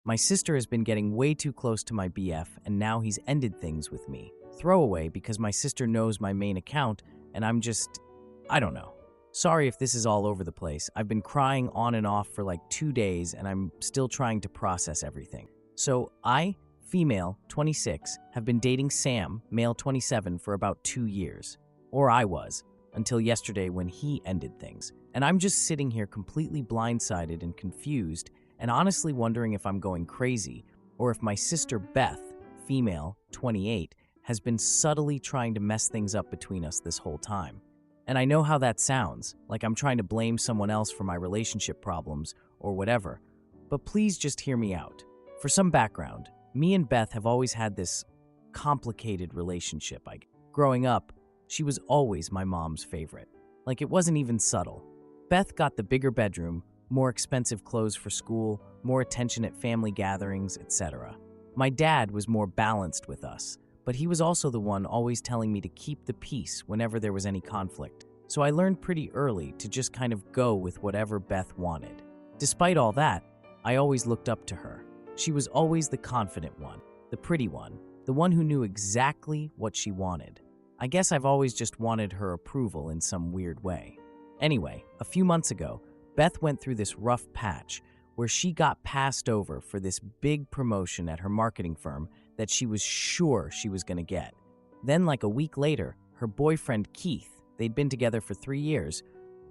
My sister has been getting way too close to my BF, and now he's ended things with me. Throwaway because my sister knows my main account, and I don't know. Sorry if this is all over the place. I've been crying on and off for like 2 days, and I'm still trying to process everything. So I, female, 26, have been dating Sam, male 27, for about 2 years. Or I was, until yesterday when he ended things. And I'm just sitting here completely blindsided and confused, and honestly wondering if I'm going crazy, or if my sister Beth, female, 28, has been subtly trying to mess things up between us this whole time. And I know how that sounds, like I'm trying to blame someone else for my relationship problems or whatever, but please just hear me out. For some background, me and Beth have always had this complicated relationship. Growing up, she was always my mom's favorite. Like, it wasn't even subtle. Beth got the bigger bedroom, more expensive clothes for school, more attention at family gatherings, etc. My dad was more balanced with us, but he was also the one always telling me to keep the peace whenever there was any conflict. So I learned pretty early to just kind of go with whatever Beth wanted. Despite all that, I always looked up to her. She was always the confident one, the pretty one, the one who knew exactly what she wanted. I guess I've always just wanted her approval in some weird way. Anyway, a few months ago, Beth went through this rough patch where she got passed over for this big promotion at her marketing firm that she was sure she was going to get. Then, like a week later, her boyfriend Keith, they'd been together for 3 years,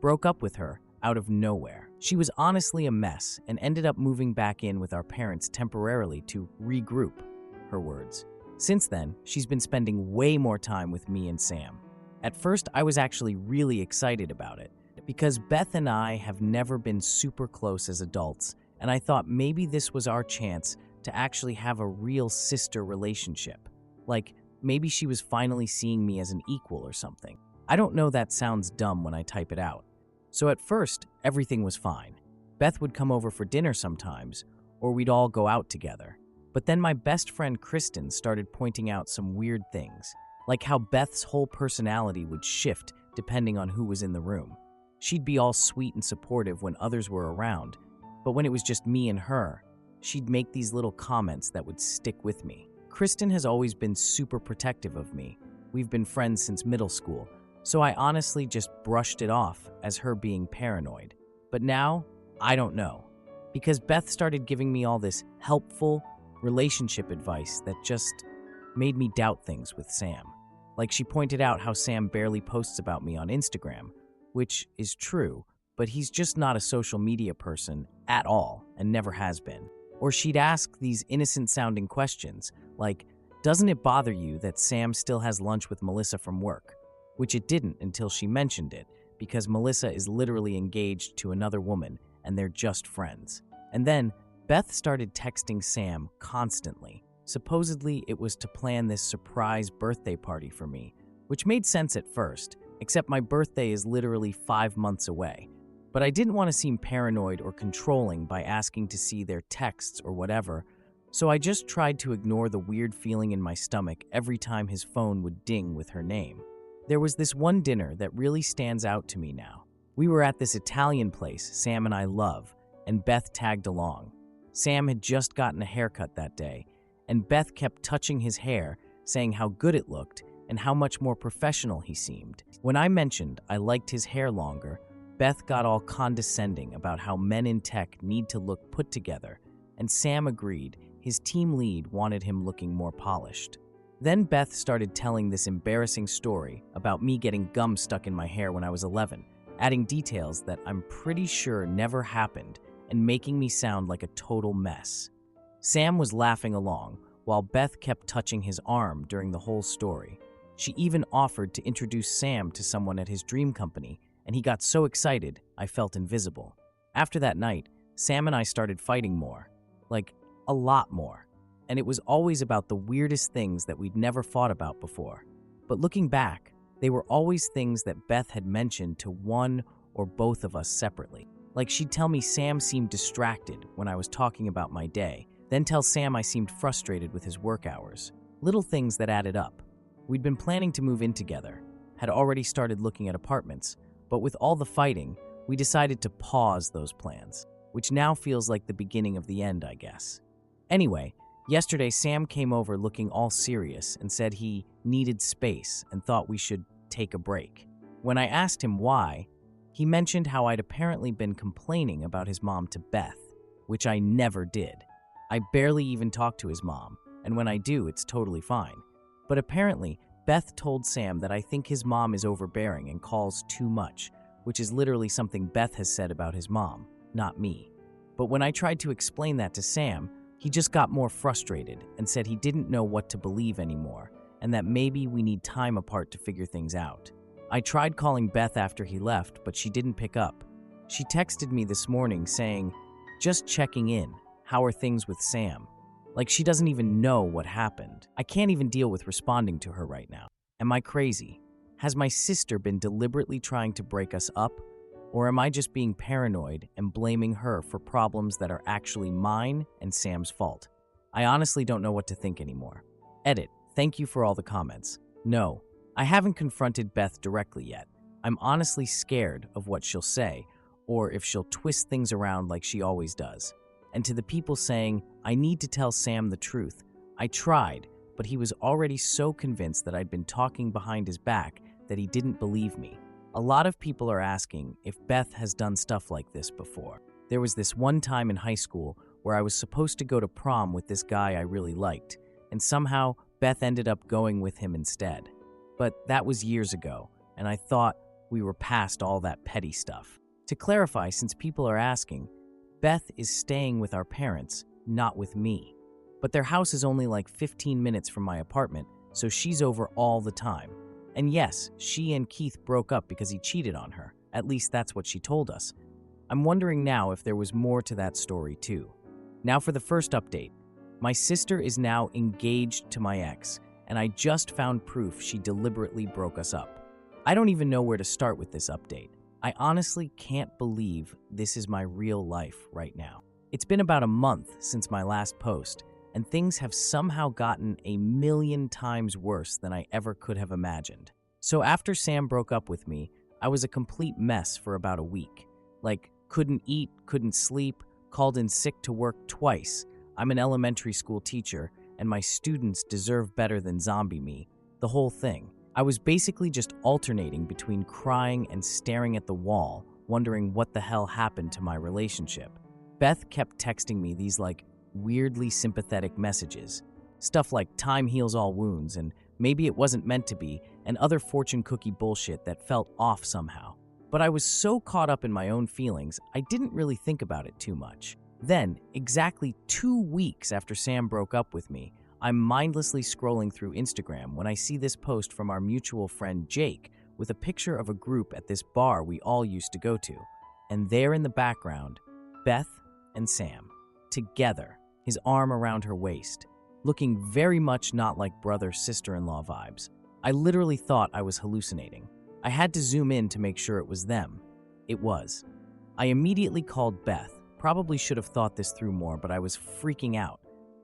broke up with her out of nowhere. She was honestly a mess and ended up moving back in with our parents temporarily to regroup, her words. Since then, she's been spending way more time with me and Sam. At first, I was actually really excited about it, because Beth and I have never been super close as adults, and I thought maybe this was our chance to actually have a real sister relationship. Like, maybe she was finally seeing me as an equal or something. I don't know, that sounds dumb when I type it out. So at first, everything was fine. Beth would come over for dinner sometimes, or we'd all go out together. But then my best friend Kristen started pointing out some weird things, like how Beth's whole personality would shift depending on who was in the room. She'd be all sweet and supportive when others were around, but when it was just me and her, she'd make these little comments that would stick with me. Kristen has always been super protective of me. We've been friends since middle school, so I honestly just brushed it off as her being paranoid. But now, I don't know, because Beth started giving me all this helpful relationship advice that just made me doubt things with Sam. Like, she pointed out how Sam barely posts about me on Instagram, which is true, but he's just not a social media person at all and never has been. Or she'd ask these innocent-sounding questions, like, doesn't it bother you that Sam still has lunch with Melissa from work? Which it didn't until she mentioned it, because Melissa is literally engaged to another woman and they're just friends. And then Beth started texting Sam constantly. Supposedly, it was to plan this surprise birthday party for me, which made sense at first, except my birthday is literally 5 months away. But I didn't want to seem paranoid or controlling by asking to see their texts or whatever, so I just tried to ignore the weird feeling in my stomach every time his phone would ding with her name. There was this one dinner that really stands out to me now. We were at this Italian place Sam and I love, and Beth tagged along. Sam had just gotten a haircut that day, and Beth kept touching his hair, saying how good it looked and how much more professional he seemed. When I mentioned I liked his hair longer, Beth got all condescending about how men in tech need to look put together, and Sam agreed. His team lead wanted him looking more polished. Then Beth started telling this embarrassing story about me getting gum stuck in my hair when I was 11, adding details that I'm pretty sure never happened and making me sound like a total mess. Sam was laughing along while Beth kept touching his arm during the whole story. She even offered to introduce Sam to someone at his dream company, and he got so excited I felt invisible. After that night, Sam and I started fighting more, like a lot more, and it was always about the weirdest things that we'd never fought about before. But looking back, they were always things that Beth had mentioned to one or both of us separately. Like, she'd tell me Sam seemed distracted when I was talking about my day, then tell Sam I seemed frustrated with his work hours. Little things that added up. We'd been planning to move in together, had already started looking at apartments, but with all the fighting, we decided to pause those plans, which now feels like the beginning of the end, I guess. Anyway, yesterday Sam came over looking all serious and said he needed space and thought we should take a break. When I asked him why, he mentioned how I'd apparently been complaining about his mom to Beth, which I never did. I barely even talk to his mom, and when I do, it's totally fine. But apparently, Beth told Sam that I think his mom is overbearing and calls too much, which is literally something Beth has said about his mom, not me. But when I tried to explain that to Sam, he just got more frustrated and said he didn't know what to believe anymore, and that maybe we need time apart to figure things out. I tried calling Beth after he left, but she didn't pick up. She texted me this morning saying, "Just checking in. How are things with Sam?" Like she doesn't even know what happened. I can't even deal with responding to her right now. Am I crazy? Has my sister been deliberately trying to break us up? Or am I just being paranoid and blaming her for problems that are actually mine and Sam's fault? I honestly don't know what to think anymore. Edit. Thank you for all the comments. No, I haven't confronted Beth directly yet. I'm honestly scared of what she'll say, or if she'll twist things around like she always does. And to the people saying, I need to tell Sam the truth, I tried, but he was already so convinced that I'd been talking behind his back that he didn't believe me. A lot of people are asking if Beth has done stuff like this before. There was this one time in high school where I was supposed to go to prom with this guy I really liked, and somehow Beth ended up going with him instead. But that was years ago, and I thought we were past all that petty stuff. To clarify, since people are asking, Beth is staying with our parents, not with me. But their house is only like 15 minutes from my apartment, so she's over all the time. And yes, she and Keith broke up because he cheated on her. At least that's what she told us. I'm wondering now if there was more to that story too. Now for the first update. My sister is now engaged to my ex, and I just found proof she deliberately broke us up. I don't even know where to start with this update. I honestly can't believe this is my real life right now. It's been about a month since my last post, and things have somehow gotten a million times worse than I ever could have imagined. So after Sam broke up with me, I was a complete mess for about a week. Like, couldn't eat, couldn't sleep, called in sick to work twice. I'm an elementary school teacher, and my students deserve better than zombie me. The whole thing. I was basically just alternating between crying and staring at the wall, wondering what the hell happened to my relationship. Beth kept texting me these weirdly sympathetic messages. Stuff like time heals all wounds and maybe it wasn't meant to be, and other fortune cookie bullshit that felt off somehow. But I was so caught up in my own feelings, I didn't really think about it too much. Then, exactly 2 weeks after Sam broke up with me, I'm mindlessly scrolling through Instagram when I see this post from our mutual friend Jake with a picture of a group at this bar we all used to go to. And there in the background, Beth and Sam, together, his arm around her waist, looking very much not like brother-sister-in-law vibes. I literally thought I was hallucinating. I had to zoom in to make sure it was them. It was. I immediately called Beth. Probably should have thought this through more, but I was freaking out.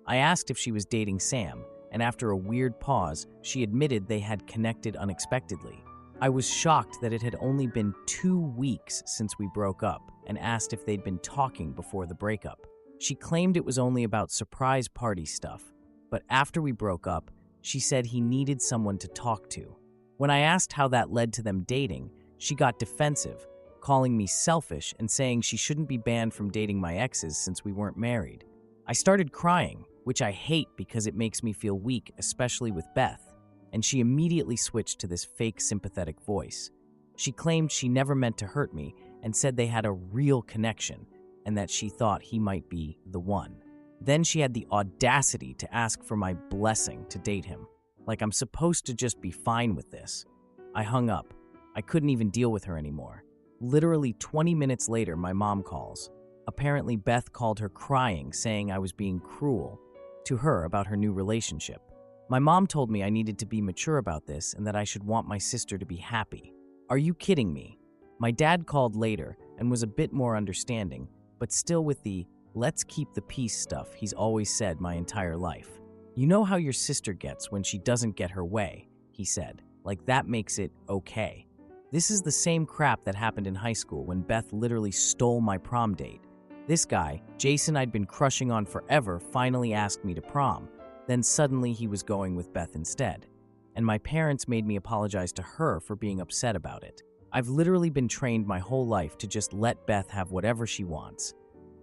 I asked if she was dating Sam, and after a weird pause, she admitted they had connected unexpectedly. I was shocked that it had only been 2 weeks since we broke up, and asked if they'd been talking before the breakup. She claimed it was only about surprise party stuff, but after we broke up, she said he needed someone to talk to. When I asked how that led to them dating, she got defensive, calling me selfish and saying she shouldn't be banned from dating my exes since we weren't married. I started crying, which I hate because it makes me feel weak, especially with Beth, and she immediately switched to this fake sympathetic voice. She claimed she never meant to hurt me and said they had a real connection and that she thought he might be the one. Then she had the audacity to ask for my blessing to date him, like I'm supposed to just be fine with this. I hung up. I couldn't even deal with her anymore. Literally 20 minutes later, my mom calls. Apparently, Beth called her crying, saying I was being cruel to her about her new relationship. My mom told me I needed to be mature about this and that I should want my sister to be happy. Are you kidding me? My dad called later and was a bit more understanding, but still with the let's keep the peace stuff he's always said my entire life. You know how your sister gets when she doesn't get her way, he said. Like that makes it okay. This is the same crap that happened in high school when Beth literally stole my prom date. This guy, Jason I'd been crushing on forever, finally asked me to prom. Then suddenly he was going with Beth instead. And my parents made me apologize to her for being upset about it. I've literally been trained my whole life to just let Beth have whatever she wants.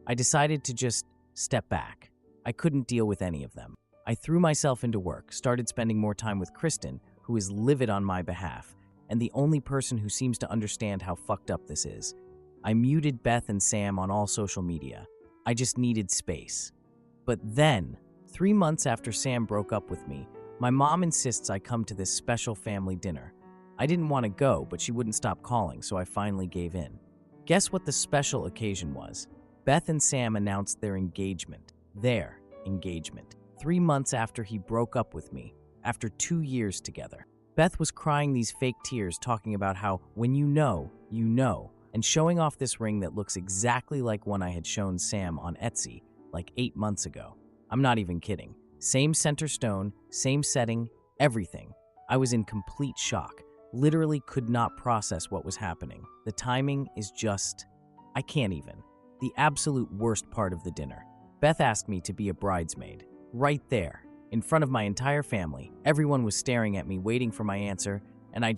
I decided to just step back. I couldn't deal with any of them. I threw myself into work, started spending more time with Kristen, who is livid on my behalf, and the only person who seems to understand how fucked up this is. I muted Beth and Sam on all social media. I just needed space. But then, 3 months after Sam broke up with me, my mom insists I come to this special family dinner. I didn't want to go, but she wouldn't stop calling, so I finally gave in. Guess what the special occasion was? Beth and Sam announced their engagement. Their engagement. 3 months after he broke up with me, after 2 years together. Beth was crying these fake tears, talking about how, when you know, and showing off this ring that looks exactly like one I had shown Sam on Etsy like 8 months ago. I'm not even kidding. Same center stone, same setting, everything. I was in complete shock. Literally could not process what was happening. The timing is just... I can't even. The absolute worst part of the dinner. Beth asked me to be a bridesmaid. Right there, in front of my entire family. Everyone was staring at me, waiting for my answer, and I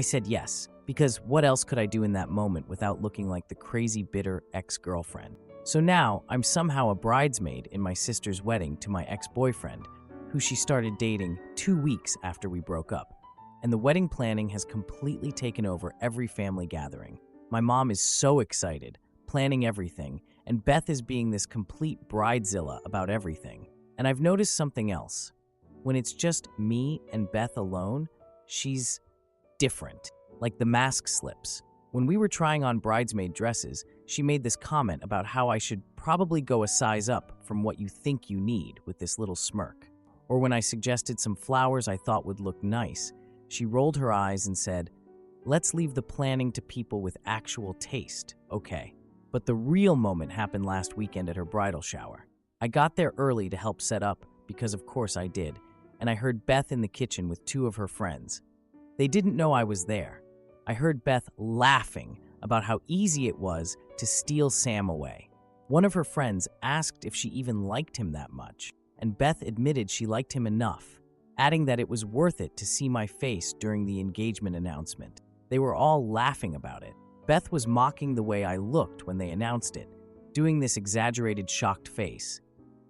said yes. Because what else could I do in that moment without looking like the crazy, bitter ex-girlfriend? So now, I'm somehow a bridesmaid in my sister's wedding to my ex-boyfriend, who she started dating 2 weeks after we broke up. And the wedding planning has completely taken over every family gathering. My mom is so excited, planning everything, and Beth is being this complete bridezilla about everything. And I've noticed something else. When it's just me and Beth alone, she's different. Like the mask slips. When we were trying on bridesmaid dresses, she made this comment about how I should probably go a size up from what you think you need with this little smirk. Or when I suggested some flowers I thought would look nice, she rolled her eyes and said, "Let's leave the planning to people with actual taste, okay?" But the real moment happened last weekend at her bridal shower. I got there early to help set up, because of course I did, and I heard Beth in the kitchen with 2 of her friends. They didn't know I was there. I heard Beth laughing about how easy it was to steal Sam away. One of her friends asked if she even liked him that much, and Beth admitted she liked him enough, adding that it was worth it to see my face during the engagement announcement. They were all laughing about it. Beth was mocking the way I looked when they announced it, doing this exaggerated shocked face.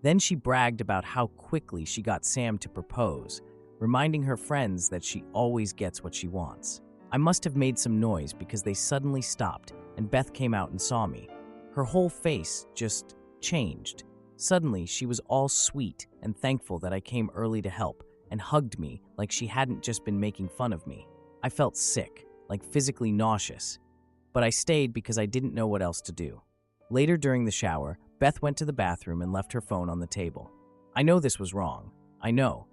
Then she bragged about how quickly she got Sam to propose, reminding her friends that she always gets what she wants. I must have made some noise because they suddenly stopped and Beth came out and saw me. Her whole face just changed. Suddenly, she was all sweet and thankful that I came early to help and hugged me like she hadn't just been making fun of me. I felt sick, like physically nauseous, but I stayed because I didn't know what else to do. Later during the shower, Beth went to the bathroom and left her phone on the table. I know this was wrong. I know.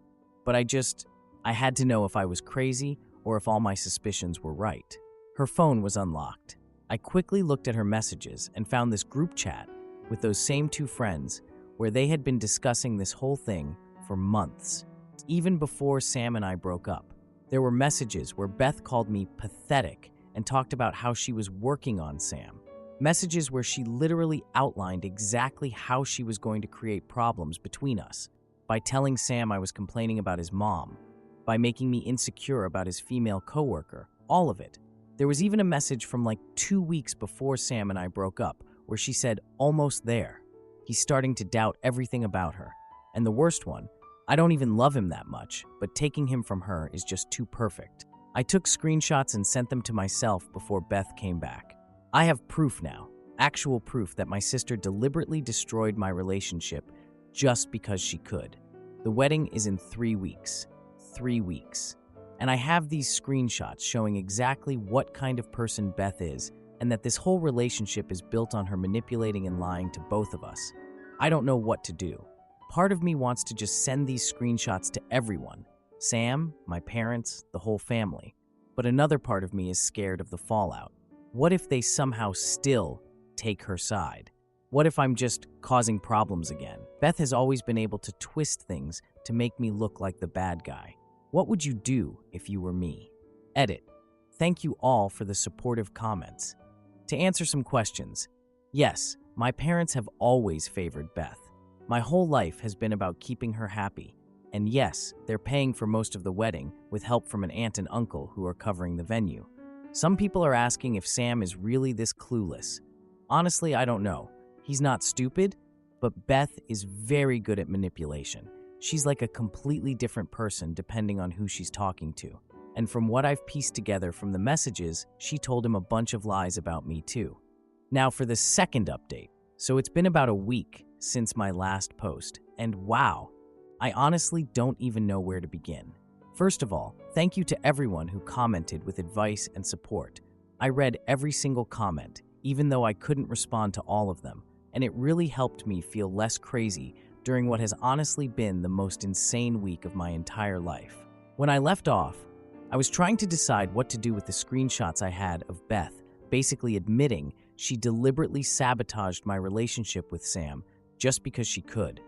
But I had to know if I was crazy or if all my suspicions were right. Her phone was unlocked. I quickly looked at her messages and found this group chat with those same 2 friends where they had been discussing this whole thing for months. Even before Sam and I broke up, there were messages where Beth called me pathetic and talked about how she was working on Sam. Messages where she literally outlined exactly how she was going to create problems between us, by telling Sam I was complaining about his mom, by making me insecure about his female coworker, all of it. There was even a message from like 2 weeks before Sam and I broke up where she said, "Almost there. He's starting to doubt everything about her." And the worst one, I don't even love him that much, but taking him from her is just too perfect. I took screenshots and sent them to myself before Beth came back. I have proof now, actual proof that my sister deliberately destroyed my relationship just because she could. The wedding is in 3 weeks. 3 weeks. And I have these screenshots showing exactly what kind of person Beth is and that this whole relationship is built on her manipulating and lying to both of us. I don't know what to do. Part of me wants to just send these screenshots to everyone. Sam, my parents, the whole family. But another part of me is scared of the fallout. What if they somehow still take her side? What if I'm just causing problems again? Beth has always been able to twist things to make me look like the bad guy. What would you do if you were me? Edit. Thank you all for the supportive comments. To answer some questions, yes, My parents have always favored Beth. My whole life has been about keeping her happy. And yes, they're paying for most of the wedding with help from an aunt and uncle who are covering the venue. Some people are asking if Sam is really this clueless. Honestly, I don't know. He's not stupid, but Beth is very good at manipulation. She's like a completely different person depending on who she's talking to. And from what I've pieced together from the messages, she told him a bunch of lies about me too. Now for the second update. So it's been about a week since my last post, and wow, I honestly don't even know where to begin. First of all, thank you to everyone who commented with advice and support. I read every single comment, even though I couldn't respond to all of them, and it really helped me feel less crazy during what has honestly been the most insane week of my entire life. When I left off, I was trying to decide what to do with the screenshots I had of Beth, basically admitting she deliberately sabotaged my relationship with Sam just because she could.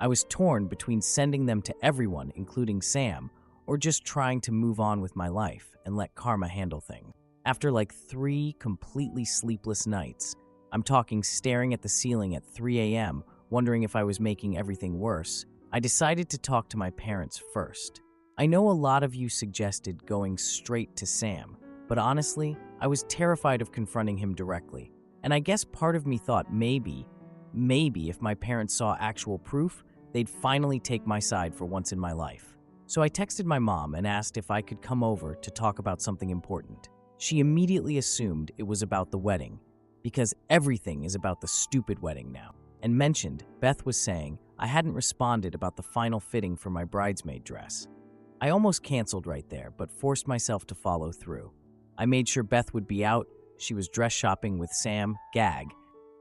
I was torn between sending them to everyone, including Sam, or just trying to move on with my life and let karma handle things. After like 3 completely sleepless nights, I'm talking staring at the ceiling at 3 a.m., wondering if I was making everything worse, I decided to talk to my parents first. I know a lot of you suggested going straight to Sam, but honestly, I was terrified of confronting him directly. And I guess part of me thought maybe if my parents saw actual proof, they'd finally take my side for once in my life. So I texted my mom and asked if I could come over to talk about something important. She immediately assumed it was about the wedding, because everything is about the stupid wedding now, and mentioned Beth was saying I hadn't responded about the final fitting for my bridesmaid dress. I almost canceled right there, but forced myself to follow through. I made sure Beth would be out, she was dress shopping with Sam, gag,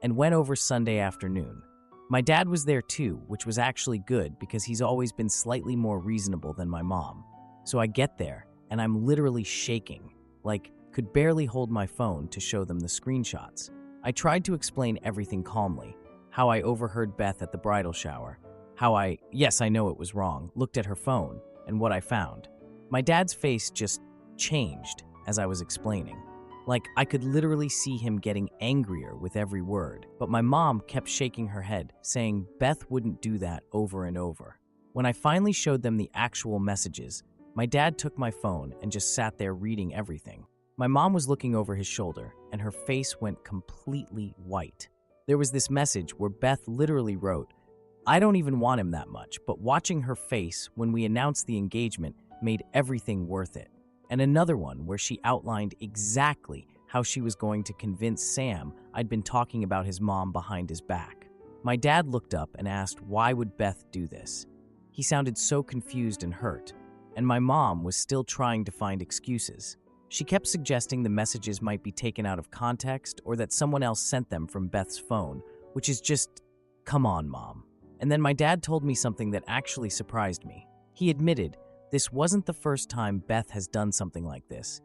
and went over Sunday afternoon. My dad was there too, which was actually good because he's always been slightly more reasonable than my mom. So I get there, and I'm literally shaking, like could barely hold my phone to show them the screenshots. I tried to explain everything calmly, how I overheard Beth at the bridal shower, how yes, I know it was wrong, looked at her phone, and what I found. My dad's face just changed as I was explaining. Like, I could literally see him getting angrier with every word, but my mom kept shaking her head, saying Beth wouldn't do that over and over. When I finally showed them the actual messages, my dad took my phone and just sat there reading everything. My mom was looking over his shoulder, and her face went completely white. There was this message where Beth literally wrote, "I don't even want him that much, but watching her face when we announced the engagement made everything worth it." And another one where she outlined exactly how she was going to convince Sam I'd been talking about his mom behind his back. My dad looked up and asked why would Beth do this. He sounded so confused and hurt, and my mom was still trying to find excuses. She kept suggesting the messages might be taken out of context or that someone else sent them from Beth's phone, which is just, come on, Mom. And then my dad told me something that actually surprised me. He admitted this wasn't the first time Beth has done something like this,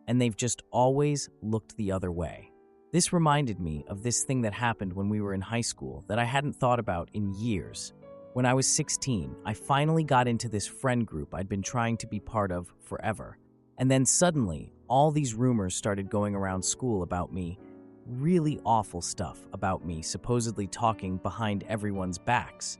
and they've just always looked the other way. This reminded me of this thing that happened when we were in high school that I hadn't thought about in years. When I was 16, I finally got into this friend group I'd been trying to be part of forever. And then suddenly, all these rumors started going around school about me, really awful stuff about me supposedly talking behind everyone's backs.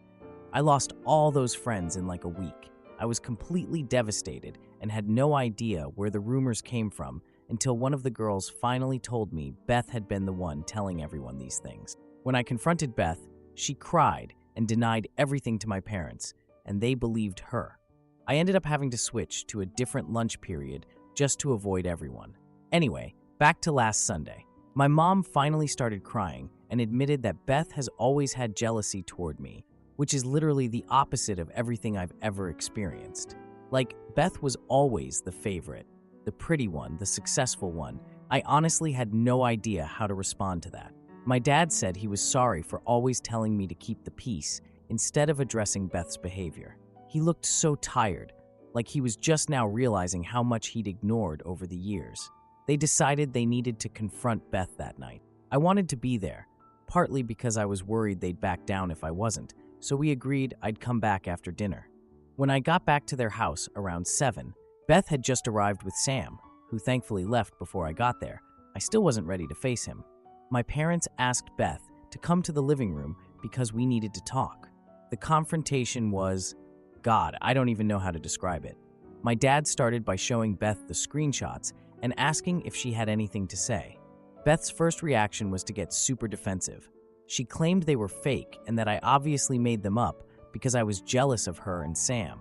I lost all those friends in like a week. I was completely devastated and had no idea where the rumors came from until one of the girls finally told me Beth had been the one telling everyone these things. When I confronted Beth, she cried and denied everything to my parents, and they believed her. I ended up having to switch to a different lunch period just to avoid everyone. Anyway, back to last Sunday. My mom finally started crying and admitted that Beth has always had jealousy toward me, which is literally the opposite of everything I've ever experienced. Like, Beth was always the favorite, the pretty one, the successful one. I honestly had no idea how to respond to that. My dad said he was sorry for always telling me to keep the peace instead of addressing Beth's behavior. He looked so tired, like he was just now realizing how much he'd ignored over the years. They decided they needed to confront Beth that night. I wanted to be there, partly because I was worried they'd back down if I wasn't, so we agreed I'd come back after dinner. When I got back to their house around 7, Beth had just arrived with Sam, who thankfully left before I got there. I still wasn't ready to face him. My parents asked Beth to come to the living room because we needed to talk. The confrontation was, God, I don't even know how to describe it. My dad started by showing Beth the screenshots and asking if she had anything to say. Beth's first reaction was to get super defensive. She claimed they were fake and that I obviously made them up because I was jealous of her and Sam.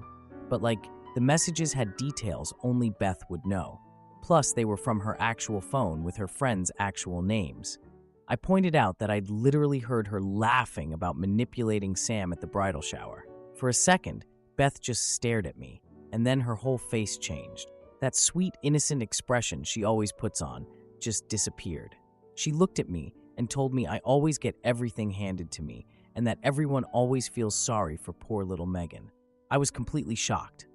But the messages had details only Beth would know. Plus, they were from her actual phone with her friends' actual names. I pointed out that I'd literally heard her laughing about manipulating Sam at the bridal shower. For a second, Beth just stared at me, and then her whole face changed. That sweet, innocent expression she always puts on just disappeared. She looked at me and told me I always get everything handed to me and that everyone always feels sorry for poor little Megan. I was completely shocked.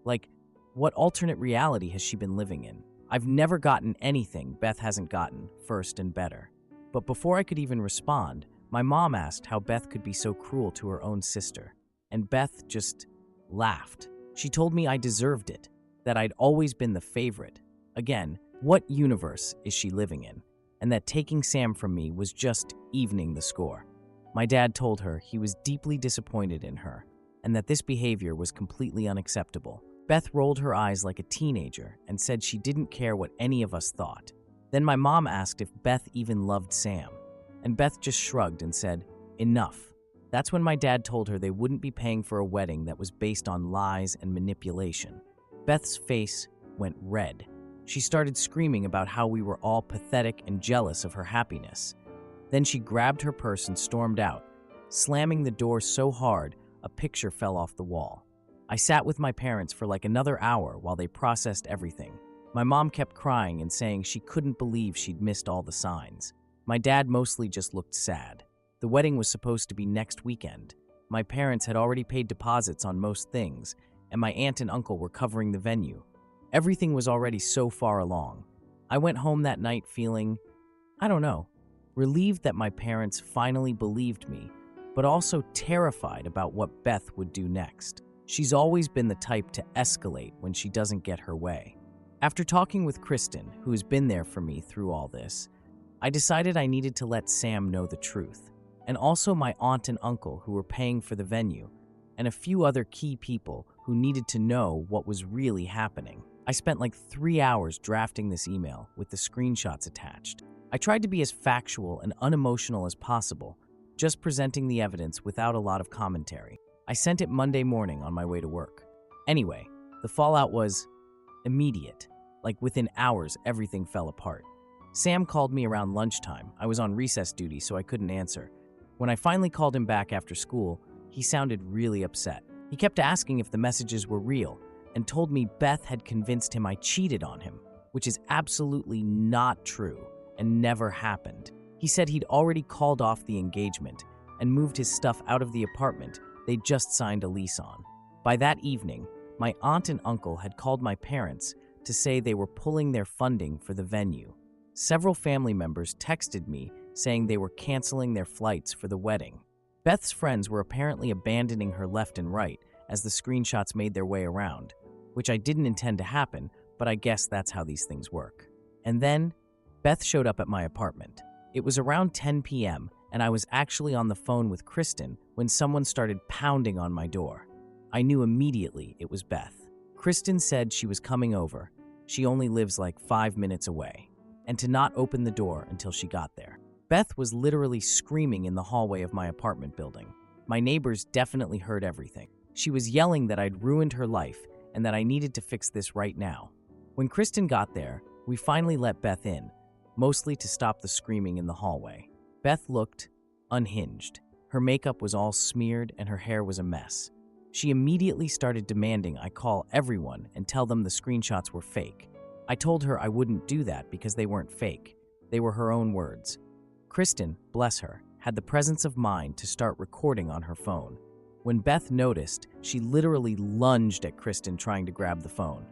What alternate reality has she been living in? I've never gotten anything Beth hasn't gotten, first and better. But before I could even respond, my mom asked how Beth could be so cruel to her own sister. And Beth just laughed. She told me I deserved it, that I'd always been the favorite. Again, what universe is she living in? And that taking Sam from me was just evening the score. My dad told her he was deeply disappointed in her and that this behavior was completely unacceptable. Beth rolled her eyes like a teenager and said she didn't care what any of us thought. Then my mom asked if Beth even loved Sam, and Beth just shrugged and said, "Enough." That's when my dad told her they wouldn't be paying for a wedding that was based on lies and manipulation. Beth's face went red. She started screaming about how we were all pathetic and jealous of her happiness. Then she grabbed her purse and stormed out, slamming the door so hard a picture fell off the wall. I sat with my parents for another hour while they processed everything. My mom kept crying and saying she couldn't believe she'd missed all the signs. My dad mostly just looked sad. The wedding was supposed to be next weekend. My parents had already paid deposits on most things, and my aunt and uncle were covering the venue. Everything was already so far along. I went home that night feeling, relieved that my parents finally believed me, but also terrified about what Beth would do next. She's always been the type to escalate when she doesn't get her way. After talking with Kristen, who has been there for me through all this, I decided I needed to let Sam know the truth, and also my aunt and uncle who were paying for the venue, and a few other key people who needed to know what was really happening. I spent 3 hours drafting this email with the screenshots attached. I tried to be as factual and unemotional as possible, just presenting the evidence without a lot of commentary. I sent it Monday morning on my way to work. Anyway, the fallout was immediate. Within hours, everything fell apart. Sam called me around lunchtime. I was on recess duty, so I couldn't answer. When I finally called him back after school, he sounded really upset. He kept asking if the messages were real and told me Beth had convinced him I cheated on him, which is absolutely not true and never happened. He said he'd already called off the engagement and moved his stuff out of the apartment they'd just signed a lease on. By that evening, my aunt and uncle had called my parents to say they were pulling their funding for the venue. Several family members texted me saying they were canceling their flights for the wedding. Beth's friends were apparently abandoning her left and right as the screenshots made their way around, which I didn't intend to happen, but I guess that's how these things work. And then, Beth showed up at my apartment. It was around 10 p.m., and I was actually on the phone with Kristen when someone started pounding on my door. I knew immediately it was Beth. Kristen said she was coming over. She only lives 5 minutes away, and to not open the door until she got there. Beth was literally screaming in the hallway of my apartment building. My neighbors definitely heard everything. She was yelling that I'd ruined her life and that I needed to fix this right now. When Kristen got there, we finally let Beth in, mostly to stop the screaming in the hallway. Beth looked unhinged. Her makeup was all smeared and her hair was a mess. She immediately started demanding I call everyone and tell them the screenshots were fake. I told her I wouldn't do that because they weren't fake. They were her own words. Kristen, bless her, had the presence of mind to start recording on her phone. When Beth noticed, she literally lunged at Kristen trying to grab the phone.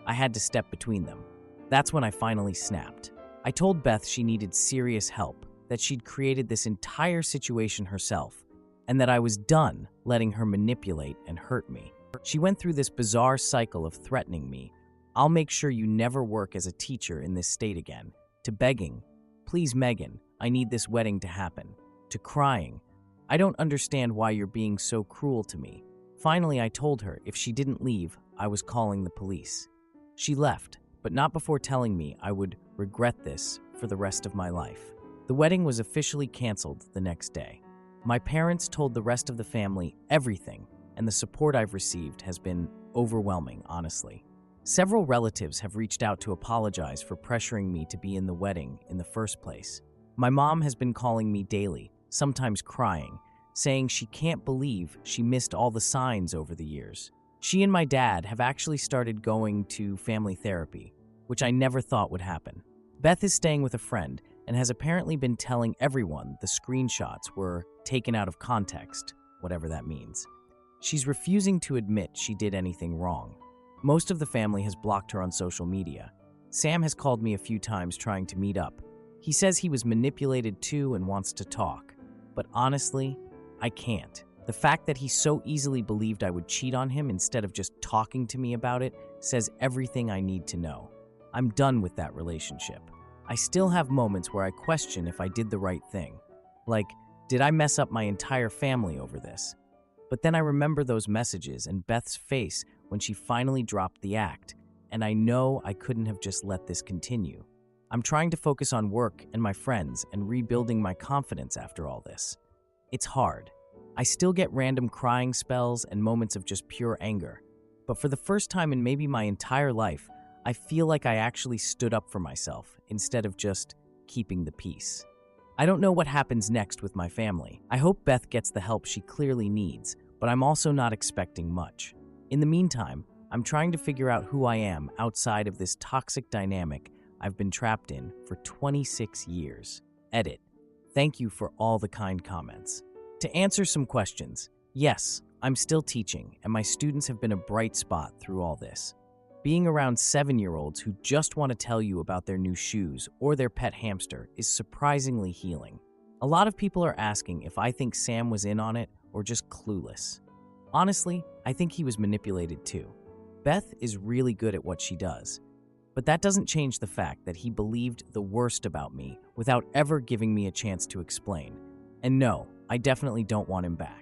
I had to step between them. That's when I finally snapped. I told Beth she needed serious help, that she'd created this entire situation herself, and that I was done letting her manipulate and hurt me. She went through this bizarre cycle of threatening me, "I'll make sure you never work as a teacher in this state again," to begging, "Please, Megan, I need this wedding to happen," to crying. I don't understand why you're being so cruel to me. Finally, I told her if she didn't leave, I was calling the police. She left, but not before telling me I would regret this for the rest of my life. The wedding was officially canceled the next day. My parents told the rest of the family everything, and the support I've received has been overwhelming, honestly. Several relatives have reached out to apologize for pressuring me to be in the wedding in the first place. My mom has been calling me daily, sometimes crying, saying she can't believe she missed all the signs over the years. She and my dad have actually started going to family therapy, which I never thought would happen. Beth is staying with a friend and has apparently been telling everyone the screenshots were taken out of context, whatever that means. She's refusing to admit she did anything wrong. Most of the family has blocked her on social media. Sam has called me a few times trying to meet up. He says he was manipulated too and wants to talk. But honestly, I can't. The fact that he so easily believed I would cheat on him instead of just talking to me about it says everything I need to know. I'm done with that relationship. I still have moments where I question if I did the right thing. Like, did I mess up my entire family over this? But then I remember those messages and Beth's face when she finally dropped the act, and I know I couldn't have just let this continue. I'm trying to focus on work and my friends and rebuilding my confidence after all this. It's hard. I still get random crying spells and moments of just pure anger. But for the first time in maybe my entire life, I feel like I actually stood up for myself instead of just keeping the peace. I don't know what happens next with my family. I hope Beth gets the help she clearly needs, but I'm also not expecting much. In the meantime, I'm trying to figure out who I am outside of this toxic dynamic I've been trapped in for 26 years. Edit. Thank you for all the kind comments. To answer some questions, yes, I'm still teaching, and my students have been a bright spot through all this. Being around 7-year-olds who just want to tell you about their new shoes or their pet hamster is surprisingly healing. A lot of people are asking if I think Sam was in on it or just clueless. Honestly, I think he was manipulated too. Beth is really good at what she does. But that doesn't change the fact that he believed the worst about me without ever giving me a chance to explain. And no, I definitely don't want him back.